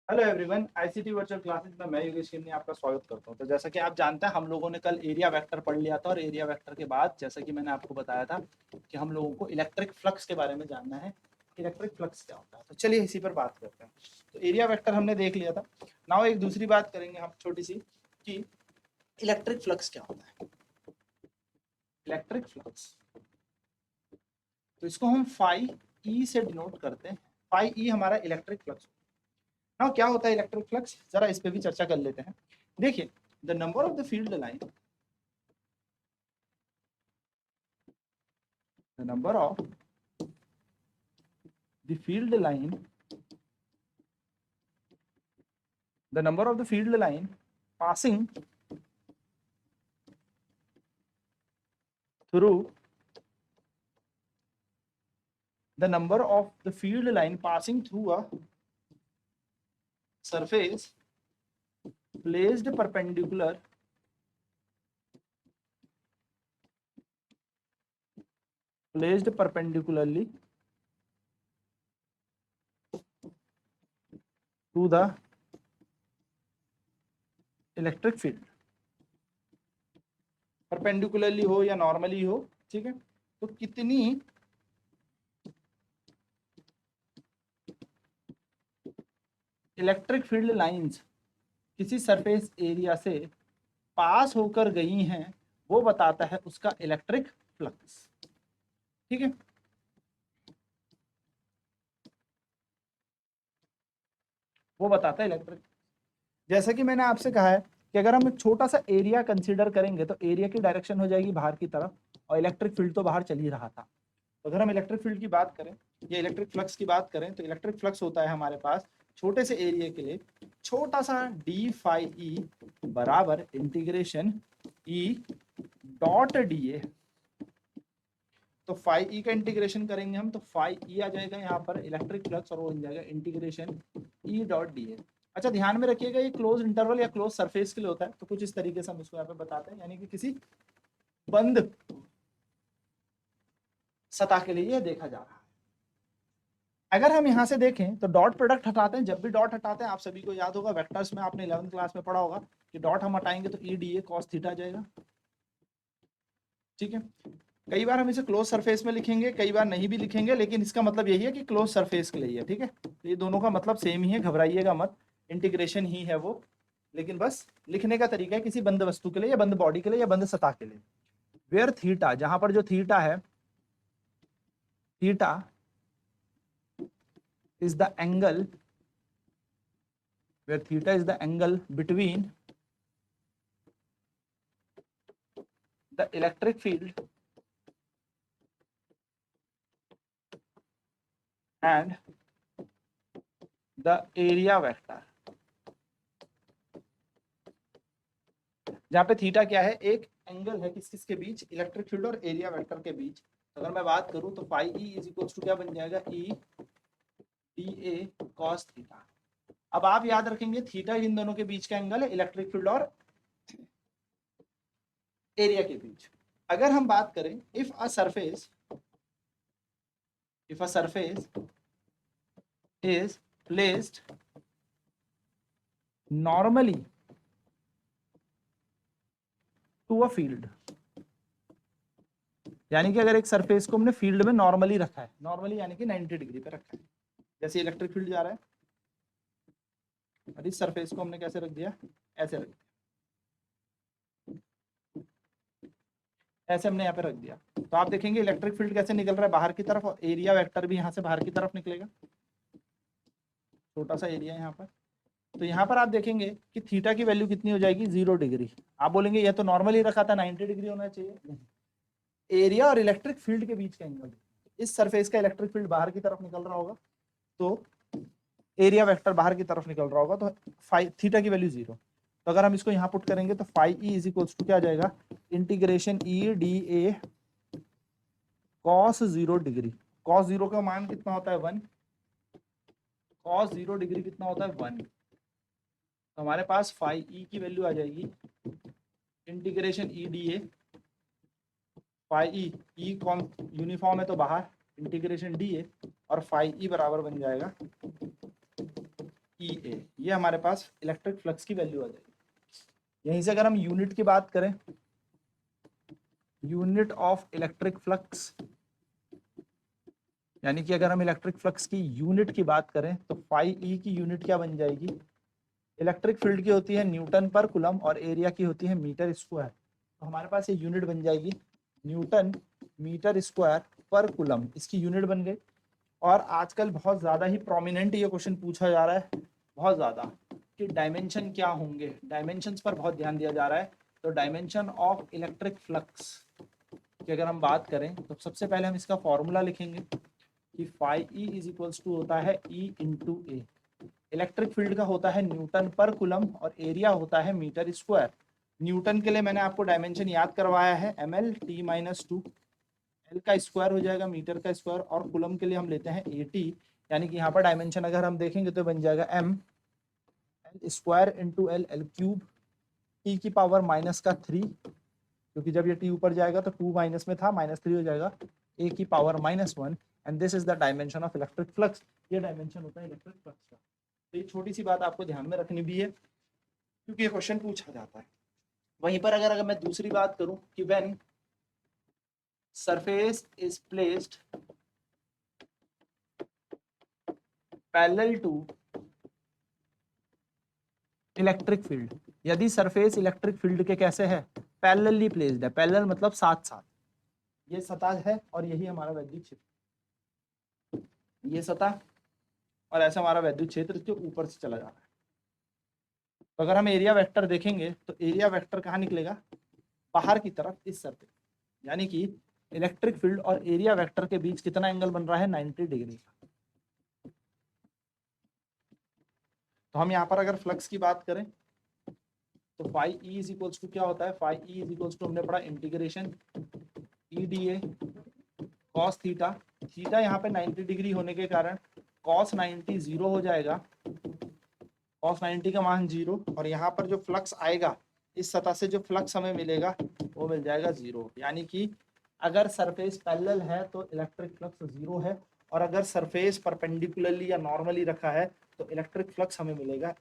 Hello everyone, ICT virtual classes में मैं योगेश किन्नी आपका स्वागत करता हूं। तो जैसा कि आप जानते हैं, हम लोगों ने कल एरिया वेक्टर पढ़ लिया था और एरिया वेक्टर के बाद जैसा कि मैंने आपको बताया था कि हम लोगों को इलेक्ट्रिक फ्लक्स के बारे में जानना है। इलेक्ट्रिक फ्लक्स क्या होता है, तो चलिए इसी पर बात करते हैं। तो एरिया वेक्टर हमने देख लिया था। नाउ एक दूसरी बात करेंगे हम छोटी सी कि इलेक्ट्रिक फ्लक्स क्या होता है। इलेक्ट्रिक फ्लक्स, तो इसको हम फाई ई से डिनोट करते हैं। फाई ई हमारा इलेक्ट्रिक फ्लक्स। नाउ क्या होता है इलेक्ट्रिक फ्लक्स, जरा इस पे भी चर्चा कर लेते हैं। देखिए, the number of the field line, the number of the field line the number of the field line passing through the number of the field line passing through a surface placed perpendicularly to the electric field, perpendicularly हो या normally हो, ठीक है। तो कितनी electric field lines किसी surface area से पास होकर गई हैं, वो बताता है उसका इलेक्ट्रिक फ्लक्स, ठीक है। वो बताता है इलेक्ट्रिक। जैसा कि मैंने आपसे कहा है कि अगर हम एक छोटा सा एरिया कंसीडर करेंगे तो एरिया की डायरेक्शन हो जाएगी बाहर की तरफ, और इलेक्ट्रिक फील्ड तो बाहर चल ही रहा था। तो अगर हम इलेक्ट्रिक फील्ड की बात करें या इलेक्ट्रिक फ्लक्स की बात करें, तो इलेक्ट्रिक फ्लक्स होता है हमारे पास छोटे से एरिया के लिए छोटा सा डी फाई ई बराबर इंटीग्रेशन ई डॉट डी ए। तो फाई ई का इंटीग्रेशन करेंगे हम, तो फाई ई आ जाएगा यहाँ पर इलेक्ट्रिक फ्लक्स, और वो बन जाएगा इंटीग्रेशन ई डॉट डी ए। अच्छा, ध्यान में रखिएगा ये क्लोज इंटरवल या क्लोज सरफेस के लिए होता है। तो कुछ इस तरीके से हम इसको यहाँ पे बताते हैं, यानी कि किसी बंद सतह के लिए यह देखा जा रहा है। अगर हम यहाँ से देखें तो डॉट प्रोडक्ट हटाते हैं। जब भी डॉट हटाते हैं, आप सभी को याद होगा, वेक्टर्स में आपने 11th क्लास में पढ़ा होगा कि डॉट हम हटाएंगे तो E D A cos theta आ जाएगा, ठीक है। कई बार हम इसे क्लोज सरफेस में लिखेंगे, कई बार नहीं भी लिखेंगे, लेकिन इसका मतलब यही है कि क्लोज सरफेस के लिए है, ठीक है। तो ये दोनों का मतलब सेम ही है, घबराइएगा मत, इंटीग्रेशन ही है वो, लेकिन बस लिखने का तरीका है किसी बंद वस्तु के लिए या बंद बॉडी के लिए या बंद सतह के लिए। वेयर थीटा, जहां पर जो थीटा है, theta is the angle, where theta is the angle between the electric field and the area vector। जहां पे थीटा क्या है, एक एंगल है किस किस के बीच, इलेक्ट्रिक फील्ड और एरिया वेक्टर के बीच। अगर मैं बात करूं तो phi E is equal to क्या बन जाएगा, E D A cos theta. अब आप याद रखेंगे थीटा इन दोनों के बीच का एंगल है, इलेक्ट्रिक फील्ड और एरिया के बीच। अगर हम बात करें if a surface is placed normally to a field, यानी कि अगर एक सरफेस को हमने फील्ड में नॉर्मली रखा है, नॉर्मली यानी कि 90 डिग्री पे रखा है, जैसे इलेक्ट्रिक फील्ड जा रहा है, और इस सरफेस को हमने कैसे रख दिया, ऐसे रख दिया, ऐसे हमने यहाँ पे रख दिया। तो आप देखेंगे इलेक्ट्रिक फील्ड कैसे निकल रहा है बाहर की तरफ, और एरिया वेक्टर भी यहाँ से बाहर की तरफ निकलेगा, छोटा सा एरिया यहाँ पर। तो यहाँ पर आप देखेंगे कि थीटा की वैल्यू कितनी हो जाएगी, 0 डिग्री। आप बोलेंगे यह तो नॉर्मली रखा था, 90 डिग्री होना चाहिए। एरिया और इलेक्ट्रिक फील्ड के बीच का एंगल, इस सरफेस का इलेक्ट्रिक फील्ड बाहर की तरफ निकल रहा होगा, तो एरिया वेक्टर बाहर की तरफ निकल रहा होगा, तो फाई थीटा की वैल्यू 0। तो अगर हम इसको यहाँ पुट करेंगे तो phi E is equals to क्या आ जाएगा, integration E D A cos 0 degree. Cos 0 का मान कितना होता है, 1। कॉस 0 डिग्री कितना होता है, 1। तो हमारे पास फाई ई की वैल्यू आ जाएगी integration E D A phi E कौन यूनिफॉर्म है तो बाहर, इंटीग्रेशन डी ए, और फाई ई बराबर बन जाएगा ई ए, ये हमारे पास इलेक्ट्रिक फ्लक्स की वैल्यू आ जाएगी। यहीं से अगर हम यूनिट की बात करें, यूनिट ऑफ इलेक्ट्रिक फ्लक्स, यानी कि अगर हम इलेक्ट्रिक फ्लक्स की यूनिट की बात करें तो फाई ई की यूनिट क्या बन जाएगी, इलेक्ट्रिक फील्ड की होती है न्यूटन पर कुलम और एरिया की होती है मीटर स्क्वायर। तो हमारे पास ये यूनिट बन जाएगी Newton metre square per coulomb, इसकी यूनिट बन गई। और आजकल बहुत ज़्यादा ही प्रोमिनेंट ये क्वेश्चन पूछा जा रहा है, बहुत ज़्यादा, कि डायमेंशन क्या होंगे, डायमेंशंस पर बहुत ध्यान दिया जा रहा है। तो डायमेंशन ऑफ इलेक्ट्रिक फ्लक्स की अगर हम बात करें तो सबसे पहले हम इसका फॉर्मूला लिखेंगे कि phi E is equals to होता है E into A. Electric field का होता है न्यूटन पर कुलम और एरिया होता है मीटर स्क्वायर। न्यूटन के लिए मैंने आपको डायमेंशन याद करवाया है ml t माइनस 2, एल का स्क्वायर हो जाएगा मीटर का स्क्वायर, और कुलम के लिए हम लेते हैं AT, यानी कि यहाँ पर डायमेंशन अगर हम देखेंगे तो बन जाएगा m L square into L, L cube, T की पावर माइनस का 3, क्योंकि जब ये टी ऊपर जाएगा तो 2 माइनस में था, -3 हो जाएगा, ए की power -1, and this is the dimension of electric flux. ये डायमेंशन होता है इलेक्ट्रिक फ्लक्स का। तो ये छोटी सी बात आपको ध्यान में रखनी भी है, क्योंकि ये क्वेश्चन पूछा जाता है। वहीं पर अगर मैं दूसरी बात करूं कि when surface is placed parallel to electric field, यदि सरफेस इलेक्ट्रिक फील्ड के कैसे है, पैरेलली प्लेस्ड है, पैरेलल मतलब साथ साथ, ये सतह है और यही हमारा वैद्युत क्षेत्र, ये सतह और ऐसा हमारा वैद्युत क्षेत्र जो ऊपर से चला जा रहा है। तो अगर हम एरिया वेक्टर देखेंगे तो एरिया वेक्टर कहाँ निकलेगा, बाहर की तरफ इस सरफेस, यानी कि इलेक्ट्रिक फील्ड और एरिया वेक्टर के बीच कितना एंगल बन रहा है, 90 डिग्री का। तो हम यहाँ पर अगर फ्लक्स की बात करें तो phi E is equals to क्या होता है, phi E is equals to हमने पढ़ा integration E D A cos theta, theta यहाँ पे 90 डिग्री होने के कारण कॉस 90 जीरो हो जाएगा, कॉस 90 का मान 0, और यहाँ पर जो फ्लक्स आएगा इस सतह से जो फ्लक्स हमें मिलेगा वो मिल जाएगा 0। यानी कि अगर सरफेस पैरेलल है तो इलेक्ट्रिक फ्लक्स 0 है, और अगर सरफेस परपेंडिकुलरली या नॉर्मली रखा है तो इलेक्ट्रिक फ्लक्स हमें मिलेगा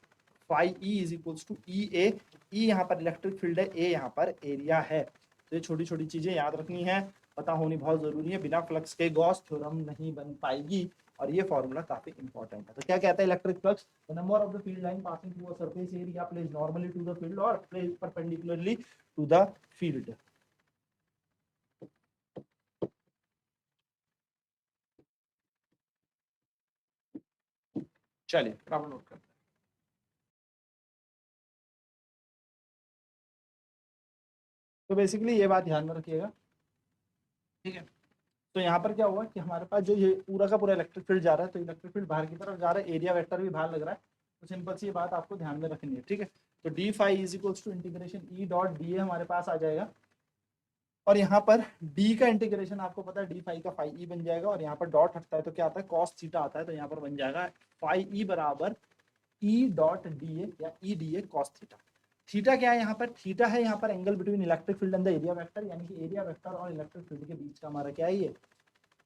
phi E is equals to E A. E यहाँ पर इलेक्ट्रिक फील्ड है, ए यहाँ पर एरिया है। तो ये छोटी छोटी चीजें याद रखनी है, पता होनी बहुत जरूरी है, बिना फ्लक्स के गॉस थ्योरम नहीं बन पाएगी, और ये फॉर्मूला काफी इंपॉर्टेंट है। तो क्या कहता है electric flux, the number of the field line passing through a surface area placed normally to the field और placed perpendicularly to the field. चलिए प्रॉब्लम नोट करते हैं। तो बेसिकली ये बात ध्यान में रखिएगा, ठीक है। तो यहाँ पर क्या हुआ कि हमारे पास जो ये पूरा का पूरा इलेक्ट्रिक फील्ड जा रहा है, तो इलेक्ट्रिक फील्ड बाहर की तरफ जा रहा है, एरिया वेक्टर भी बाहर लग रहा है। तो सिंपल सी बात आपको ध्यान में रखनी है, ठीक है। तो D phi is equals to integration E dot d A हमारे पास आ जाएगा, और यहाँ पर डी का इंटीग्रेशन आपको पता है डी फाई का फाई ई बन जाएगा, और यहाँ पर डॉट हटता है तो क्या आता है, कॉस थीटा आता है। तो यहाँ पर बन जाएगा फाई ई बराबर ई डॉट डी ए या E D A cos theta. Theta क्या है यहाँ पर, थीटा है यहाँ पर angle between electric field and the area vector, यानी कि एरिया वेक्टर और इलेक्ट्रिक फील्ड के बीच का हमारा क्या है, ये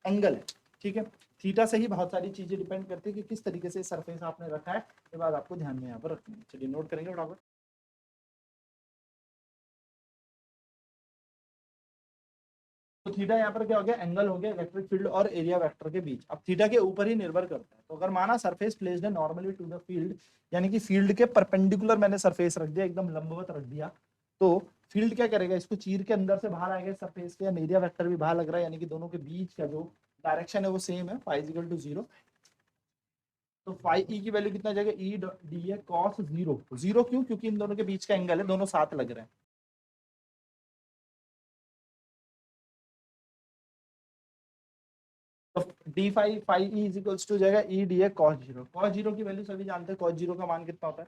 एंगल है, ठीक है। थीटा से ही बहुत सारी चीजें डिपेंड करती है कि किस तरीके से सरफेस आपने रखा है, ये बात आपको ध्यान में यहाँ पर रखनी है। चलिए नोट करेंगे फटाफट। तो थीटा यहाँ पर क्या हो गया, एंगल हो गया इलेक्ट्रिक फील्ड और एरिया वेक्टर के बीच। अब थीटा के ऊपर ही निर्भर करता है। तो अगर माना सरफेस प्लेस्ड है नॉर्मली टू द फील्ड, यानी कि फील्ड के परपेंडिकुलर मैंने सरफेस रख दिया, एकदम लंबवत रख दिया, तो फील्ड क्या करेगा, इसको चीर के अंदर से बाहर आएगा सरफेस के, एरिया वेक्टर भी बाहर लग रहा है, यानी कि दोनों के बीच का जो डायरेक्शन है वो सेम है, फाई इक्वल टू 0। तो फाई ई की वैल्यू कितना जाएगा, ई डी ए कॉस 0। 0 क्यों, क्योंकि इन दोनों के बीच का एंगल है, दोनों साथ लग रहे हैं। तो D phi phi E is equals to जाएगा E D A cos 0। Cos 0 की वैल्यू सभी जानते हैं, कॉस 0 का मान कितना होता है,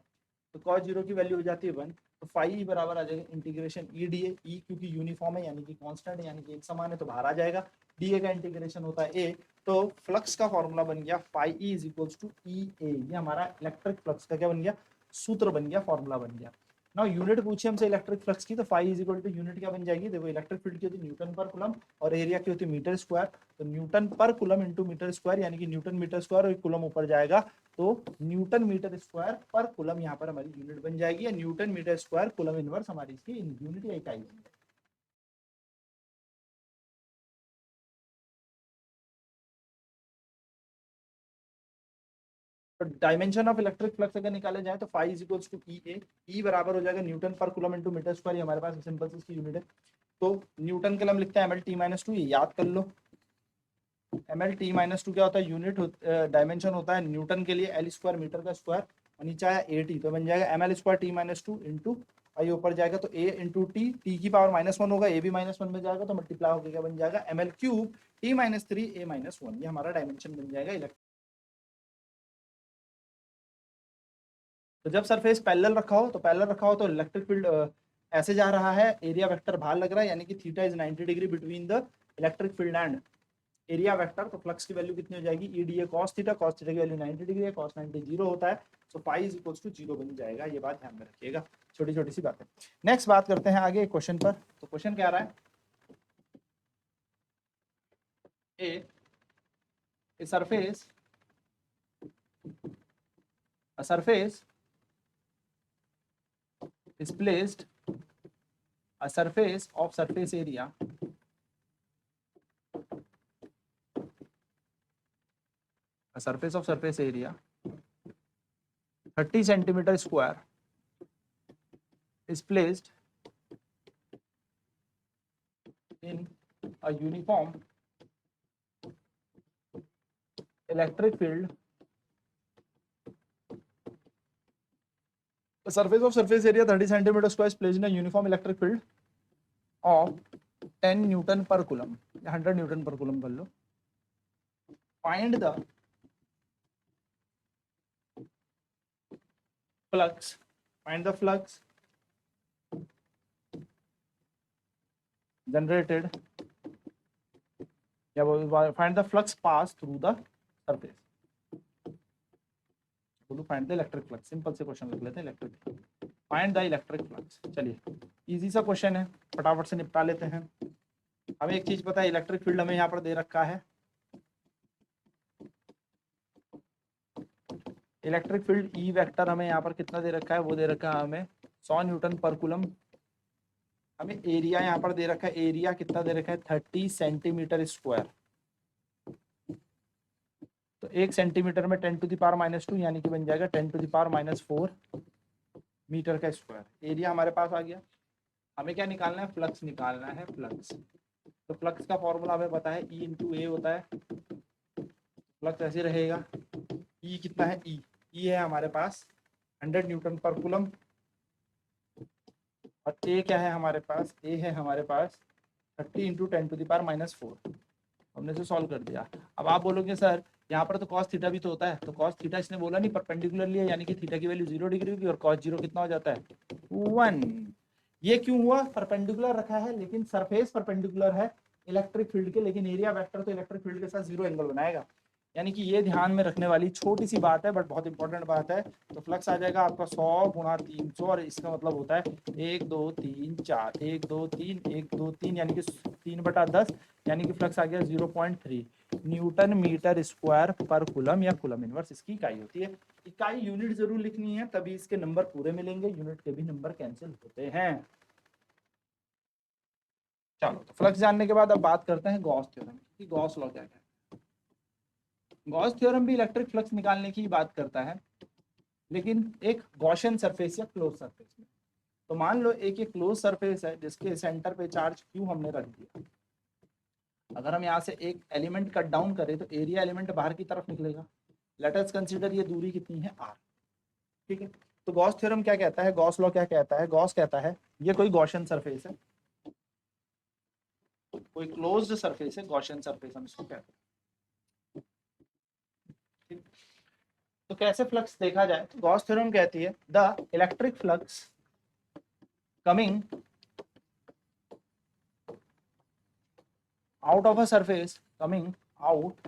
तो कॉस 0 की वैल्यू हो जाती है 1। तो फाई ई बराबर आ जाएगा इंटीग्रेशन ई डी ए, ई क्योंकि यूनिफॉर्म है यानी कि कांस्टेंट है, यानी कि एक समान है, तो बाहर आ जाएगा। डी ए का इंटीग्रेशन होता है ए, तो फ्लक्स का फॉर्मूला बन गया phi E is equals to E A. ये हमारा इलेक्ट्रिक फ्लक्स का क्या बन गया, सूत्र बन गया, फॉर्मूला बन गया। ना यूनिट पूछी हमसे इलेक्ट्रिक फ्लक्स की, तो phi is equal to unit क्या बन जाएगी, देखो इलेक्ट्रिक फील्ड की होती है न्यूटन पर कूलम और एरिया की होती है मीटर स्क्वायर, तो न्यूटन पर कूलम इंटू मीटर स्क्वायर, यानी कि न्यूटन मीटर स्क्वायर और कूलम ऊपर जाएगा, तो न्यूटन मीटर स्क्वायर पर कूलम यहाँ पर हमारी यूनिट बन जाएगी, या newton metre square coulomb inverse हमारी इसकी यूनिट या इकाई बन जाएगी। तो डायमेंशन ऑफ इलेक्ट्रिक फ्लक्स अगर निकाले जाए तो phi is equals to E A, ई बराबर हो जाएगा न्यूटन पर कूलम इंटू मीटर स्क्वायर, हमारे पास सिंपल सी इसकी यूनिट है, तो न्यूटन के लिए हम लिखते हैं M L T minus two, ये याद कर लो, M L T minus two क्या होता है, यूनिट डायमेंशन होता है न्यूटन के लिए एल स्क्वायर मीटर का स्क्वायर, और नीचे आया ए टी, तो बन जाएगा M L square T minus two into आई ऊपर जाएगा, तो ए इंटू टी, टी की पावर -1 होगा, ए भी -1 में जाएगा, तो मल्टीप्लाई होकर क्या बन जाएगा M L cube T minus three A minus one, ये हमारा डायमेंशन बन जाएगा इलेक्ट्रिक। तो जब सरफेस पैरेलल रखा हो, तो पैरेलल रखा हो तो इलेक्ट्रिक फील्ड ऐसे जा रहा है, एरिया वेक्टर बाहर लग रहा है, यानी कि theta is 90 degree between the electric field and area vector, तो फ्लक्स की वैल्यू कितनी हो जाएगी, E D A cos theta की वैल्यू 90 डिग्री है, कॉस 90 जीरो होता है, so pi is equals to zero बन जाएगा, ये बात ध्यान में रखिएगा, छोटी छोटी सी बात है। नेक्स्ट बात करते हैं आगे क्वेश्चन पर, तो क्वेश्चन क्या आ रहा है, a surface a surface is placed, a surface of surface area a surface of surface area 30 centimeter square is placed in a uniform electric field. The surface of surface area 30 centimeter square is placed in a uniform electric field of 10 Newton per coulomb, 100 Newton per coulomb कर लो, find the flux, find the flux generated, या find the flux pass through the surface, बोलो find the electric flux, simple से question लिख लेते हैं, electric find the electric flux, चलिए easy सा question है, फटाफट से निपटा लेते हैं। हमें एक चीज पता है, इलेक्ट्रिक फील्ड हमें यहाँ पर दे रखा है, इलेक्ट्रिक फील्ड ई वेक्टर हमें यहाँ पर कितना दे रखा है, वो दे रखा है हमें 100 न्यूटन पर कूलम, हमें एरिया यहाँ पर दे रखा है, एरिया कितना दे रखा है 30 सेंटीमीटर स्क्वायर, तो 1 सेंटीमीटर में 10 टू द पावर -2, यानी कि बन जाएगा 10 टू द पावर -4 मीटर का स्क्वायर, एरिया हमारे पास आ गया। हमें क्या निकालना है, फ्लक्स निकालना है, फ्लक्स, तो फ्लक्स का फॉर्मूला हमें पता है, ई इंटू ए होता है, फ्लक्स ऐसे रहेगा, ई कितना है, ई है हमारे पास 100 न्यूटन पर कूलम, और ए क्या है हमारे पास, ए है हमारे पास 30 इंटू 10 टू द पावर -4, हमने से सॉल्व कर दिया। अब आप बोलोगे सर यहाँ पर तो कॉस थीटा भी तो होता है, तो कॉस थीटा इसने बोला नहीं, परपेंडिकुलरली है, यानी कि थीटा की वैल्यू 0 डिग्री होगी और कॉस 0 कितना हो जाता है 1, ये क्यों हुआ, परपेंडिकुलर रखा है, लेकिन सरफेस परपेंडिकुलर है इलेक्ट्रिक फील्ड के, लेकिन एरिया वेक्टर तो इलेक्ट्रिक फील्ड के साथ 0 एंगल बनाएगा, यानी कि ये ध्यान में रखने वाली छोटी सी बात है, बट बहुत इंपॉर्टेंट बात है। तो फ्लक्स आ जाएगा आपका 100 गुणा 300, और इसका मतलब होता है 1 2 3 4, 1 2 3 1 2 3, यानी कि 3/10, यानी कि फ्लक्स आ गया 0.3 न्यूटन मीटर स्क्वायर पर कूलम, या कूलम इनवर्स इसकी इकाई होती है। इकाई यूनिट जरूर लिखनी है, तभी इसके नंबर पूरे मिलेंगे, यूनिट के भी नंबर कैंसिल होते हैं। चलो, तो फ्लक्स जानने के बाद अब बात करते हैं गॉस थ्योरम की, गॉस लॉ क्या है। गॉस थ्योरम भी इलेक्ट्रिक फ्लक्स निकालने की बात करता है, लेकिन एक गॉसियन सरफेस या क्लोज सरफेस में। तो मान लो एक ये क्लोज सरफेस है जिसके सेंटर पे चार्ज क्यू हमने रख दिया, अगर हम यहाँ से एक एलिमेंट कट डाउन करें तो एरिया एलिमेंट बाहर की तरफ निकलेगा, लेट अस कंसीडर ये दूरी कितनी है r, ठीक है। तो गॉस थ्योरम क्या कहता है, गॉस लॉ क्या कहता है, गॉस कहता है ये कोई गॉसियन सरफेस है, कोई क्लोज्ड सरफेस है, गॉसियन सरफेस हम इसको कहते हैं, ठीक। तो कैसे फ्लक्स देखा जाए, तो गॉस थ्योरम कहती है the electric flux coming out of a surface, coming out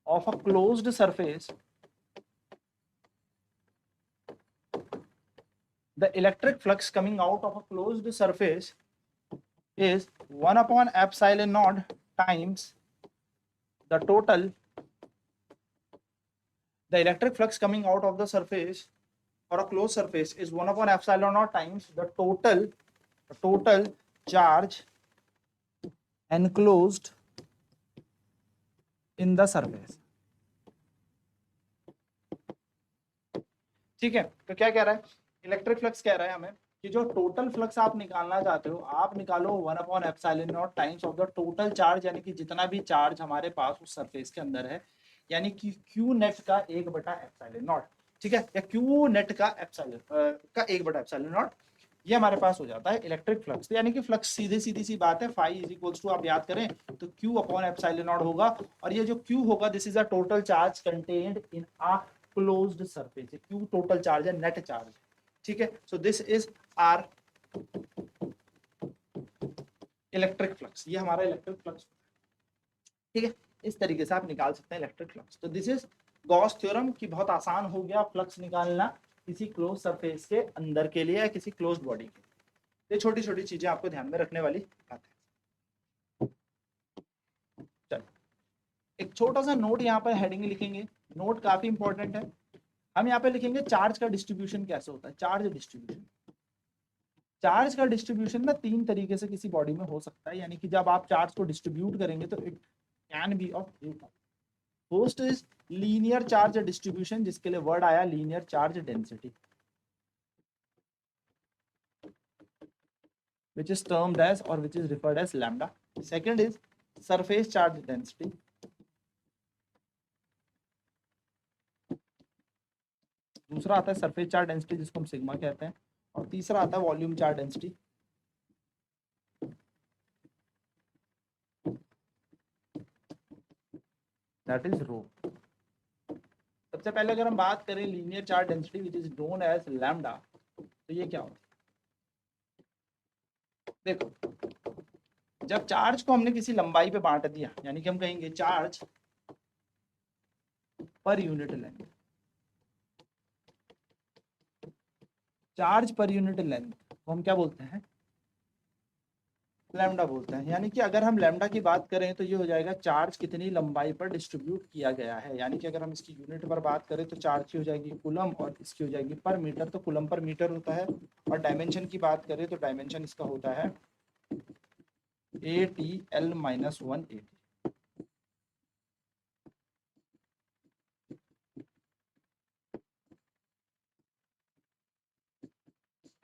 of a closed surface the electric flux coming out of a closed surface is 1 upon epsilon naught times the total. The electric flux coming out of the surface or a closed surface is 1 upon epsilon naught times the total charge enclosed in the surface. ठीक है, तो क्या कह रहा है, electric flux कह रहा है हमें कि जो टोटल फ्लक्स आप निकालना चाहते हो, आप निकालो 1 upon epsilon not times of the total charge, यानी कि जितना भी चार्ज हमारे पास उस सरफेस के अंदर है, यानी कि क्यू नेट का 1/एप्सिलॉन नॉट, ठीक है, या क्यू नेट का एप्सिलॉन का 1/एप्सिलॉन नॉट, ये हमारे पास हो जाता है इलेक्ट्रिक फ्लक्स। तो यानी कि फ्लक्स सीधी सी बात है, फाई इज इक्वल्स टू, आप याद करें तो क्यू अपॉन एप्सिलॉन नॉट होगा, और ये जो क्यू होगा this is a total charge contained in a closed surface, q total charge है, नेट चार्ज, ठीक है। So this is our electric flux, ये हमारा इलेक्ट्रिक फ्लक्स, ठीक है। इस तरीके से आप निकाल सकते हैं इलेक्ट्रिक फ्लक्स। तो दिस इज गॉस थ्योरम की बहुत आसान हो गया फ्लक्स निकालना किसी क्लोज सरफेस के अंदर के लिए या किसी क्लोज्ड बॉडी के लिए। ये छोटी छोटी चीजें आपको ध्यान में रखने वाली बात है। चलो एक छोटा सा नोट यहाँ पर हेडिंग लिखेंगे, नोट काफी इंपॉर्टेंट है। हम यहाँ पे लिखेंगे चार्ज का डिस्ट्रीब्यूशन कैसे होता है। चार्ज डिस्ट्रीब्यूशन, चार्ज का डिस्ट्रीब्यूशन ना 3 तरीके से किसी बॉडी में हो सकता है, यानी कि जब आप चार्ज को डिस्ट्रीब्यूट करेंगे तो it can be of two type. First is linear charge distribution, जिसके लिए वर्ड आया linear charge density, which is termed as or which is referred as lambda. Second is surface charge density. दूसरा आता है surface charge density जिसको हम sigma कहते हैं, और तीसरा आता है volume charge density. That is rho. सबसे पहले अगर हम बात करें linear charge density which is known as lambda, तो ये क्या होता है? देखो, जब चार्ज को हमने किसी लंबाई पे बांट दिया, यानी कि हम कहेंगे charge per unit length, charge per unit length को हम क्या बोलते हैं? लैम्डा बोलते हैं। यानी कि अगर हम लैम्डा की बात करें तो ये हो जाएगा चार्ज कितनी लंबाई पर डिस्ट्रीब्यूट किया गया है, यानी कि अगर हम इसकी यूनिट पर बात करें तो चार्ज की हो जाएगी कूलम और इसकी हो जाएगी पर मीटर, तो कूलम पर मीटर होता है। और डायमेंशन की बात करें तो डायमेंशन इसका होता है ATL-1 AT।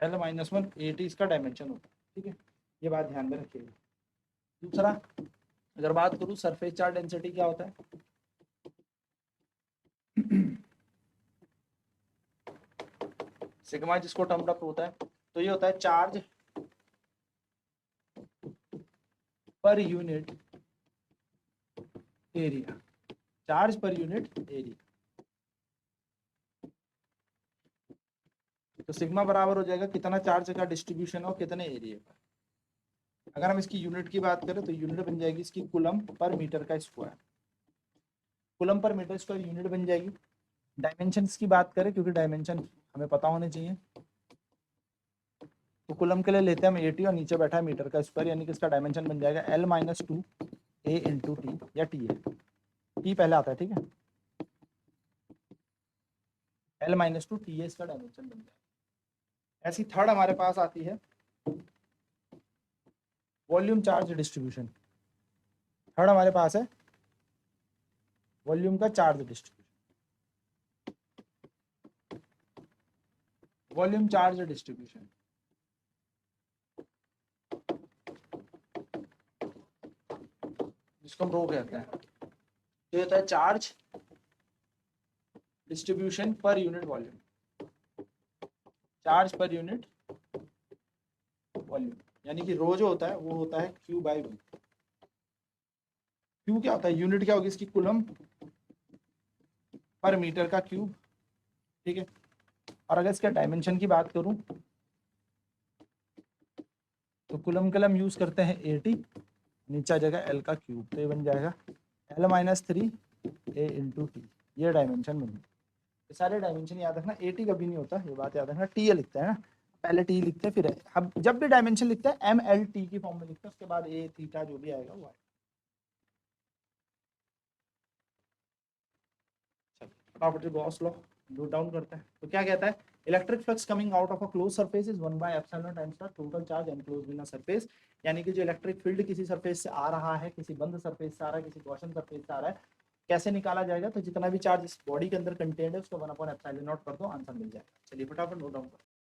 L-1 AT इसका डायमेंशन होता है, ठीक है, ये बात ध्यान में रखिएगा। दूसरा अगर बात करूं सरफेस चार्ज डेंसिटी क्या होता है, सिग्मा जिसको टर्म्ड अप होता है, तो ये होता है charge per unit area, charge per unit area. तो सिग्मा बराबर हो जाएगा कितना चार्ज का डिस्ट्रीब्यूशन हो कितने एरिया का। अगर हम इसकी यूनिट की बात करें तो यूनिट बन जाएगी इसकी कूलम पर मीटर का स्क्वायर, कूलम पर मीटर स्क्वायर यूनिट बन जाएगी। डायमेंशन की बात करें, क्योंकि डायमेंशन हमें पता होने चाहिए, तो कूलम के लिए लेते हैं हम AT और नीचे बैठा है मीटर का स्क्वायर, यानी कि इसका डायमेंशन बन जाएगा L-2 A इंटू टी, या टी है, टी पहले आता है, ठीक है, L-2 टी है इसका डायमेंशन बन जाएगा। ऐसी थर्ड हमारे पास आती है वॉल्यूम चार्ज डिस्ट्रीब्यूशन। थर्ड हमारे पास है वॉल्यूम का charge distribution, volume charge distribution. जिसको हम रो कहते हैं, तो ये होता है चार्ज डिस्ट्रीब्यूशन पर unit volume, charge per unit volume, यानी कि रो जो होता है वो होता है Q बाई V। Q क्या होता है, यूनिट क्या होगी इसकी कूलम पर मीटर का क्यूब, ठीक है। और अगर इसके डायमेंशन की बात करूं तो कूलम के लिए हम यूज करते हैं AT, नीचे आ जाएगा L का क्यूब, तो ये बन जाएगा L-3 A इंटू टी, ये डायमेंशन बन गया। सारे डायमेंशन याद रखना, AT कभी नहीं होता, ये बात याद रखना, टी लिखते हैं ना, पहले टी लिखते हैं, फिर हम जब भी डायमेंशन लिखते हैं एम एल टी की फॉर्म में लिखते हैं, उसके बाद ए थीटा जो भी आएगा वो आएगा। Property Gauss law note down करते हैं। तो क्या कहता है, electric flux coming out of a close surface is 1 by epsilon times the total charge enclosed in a surface. यानी कि जो इलेक्ट्रिक फील्ड किसी सरफेस से आ रहा है, किसी बंद सरफेस से आ रहा है, किसी गॉसियन सरफेस से आ रहा है, कैसे निकाला जाएगा, तो जितना भी चार्ज इस बॉडी के अंदर कंटेंट है उसको 1 अपॉन एप्सिलॉन नॉट कर दो, आंसर मिल जाएगा। चलिए फटाफट नोट डाउन करो।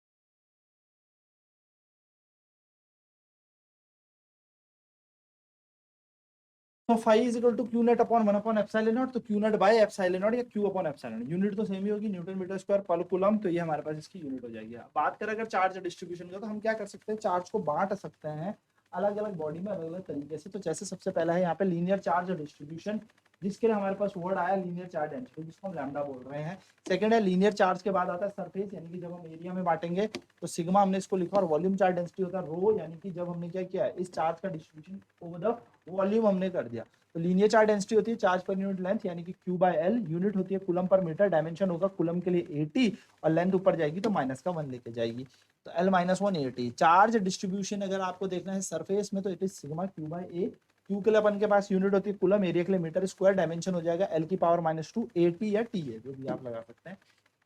तो phi is equal to Q net upon 1 upon epsilon naught, तो Q net by epsilon naught या क्यू अपॉन एप्सिलॉन, यूनिट तो सेम ही होगी, न्यूटन मीटर स्क्वायर पर कूलम, तो ये हमारे पास इसकी यूनिट हो जाएगी। बात करें अगर चार्ज डिस्ट्रीब्यूशन का, तो हम क्या कर सकते हैं, चार्ज को बांट सकते हैं अलग अलग बॉडी में अलग अलग तरीके से। तो जैसे सबसे पहला है यहाँ पे लीनियर चार्ज डिस्ट्रीब्यूशन, जिसके लिए हमारे पास वर्ड आया लीनियर चार्ज डेंसिटी, जिसको हम लैम्डा बोल रहे हैं। सेकंड है लीनियर चार्ज के बाद आता है सरफेस, यानी कि जब हम एरिया में बांटेंगे तो सिग्मा हमने इसको लिखा, और वॉल्यूम चार्ज डेंसिटी होता है रो, यानी कि जब हमने क्या किया, इस चार्ज का डिस्ट्रीब्यूशन ओवर द वॉल्यूम हमने कर दिया। तो लीनियर चार्ज डेंसिटी होती है चार्ज पर यूनिट लेंथ, यानी कि क्यू बाय एल, यूनिट होती है कूलम पर मीटर, डायमेंशन होगा कूलम के लिए 80, और लेंथ ऊपर जाएगी तो माइनस का 1 लेके जाएगी, तो L माइनस 1 80। चार्ज डिस्ट्रीब्यूशन अगर आपको देखना है सरफेस में, तो it is sigma q by A, क्यू के लिए अपन के पास यूनिट होती है कूलम, एरिया के लिए मीटर स्क्वायर, डायमेंशन हो जाएगा L की पावर -2 80 या टी है जो भी आप लगा सकते हैं,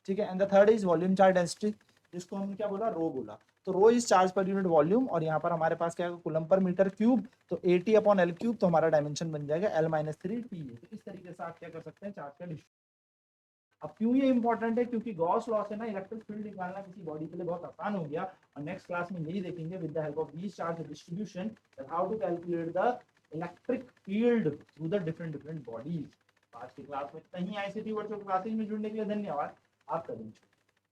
ठीक है। And the third is volume charge density, जिसको हम क्या बोला, रो बोला। तो rho is charge per unit volume, और यहाँ पर हमारे पास क्या है, कूलम पर मीटर क्यूब, तो 80 अपॉन एल क्यूब, तो हमारा डायमेंशन बन जाएगा L-3 टी है। तो इस तरीके से आप क्या कर सकते हैं, चार्ज का डिस्ट्रीब्यूशन। अब क्यों ये इंपॉर्टेंट है, क्योंकि गॉस लॉ से ना इलेक्ट्रिक फील्ड निकालना किसी बॉडी के लिए बहुत आसान हो गया, और नेक्स्ट क्लास में यही देखेंगे with the help of these charge distribution, how to calculate the electric field through the different different bodies. आज की क्लास में इतना ही। आईसीटी वर्चुअल क्लासेज में जुड़ने के लिए धन्यवाद आपका दिन।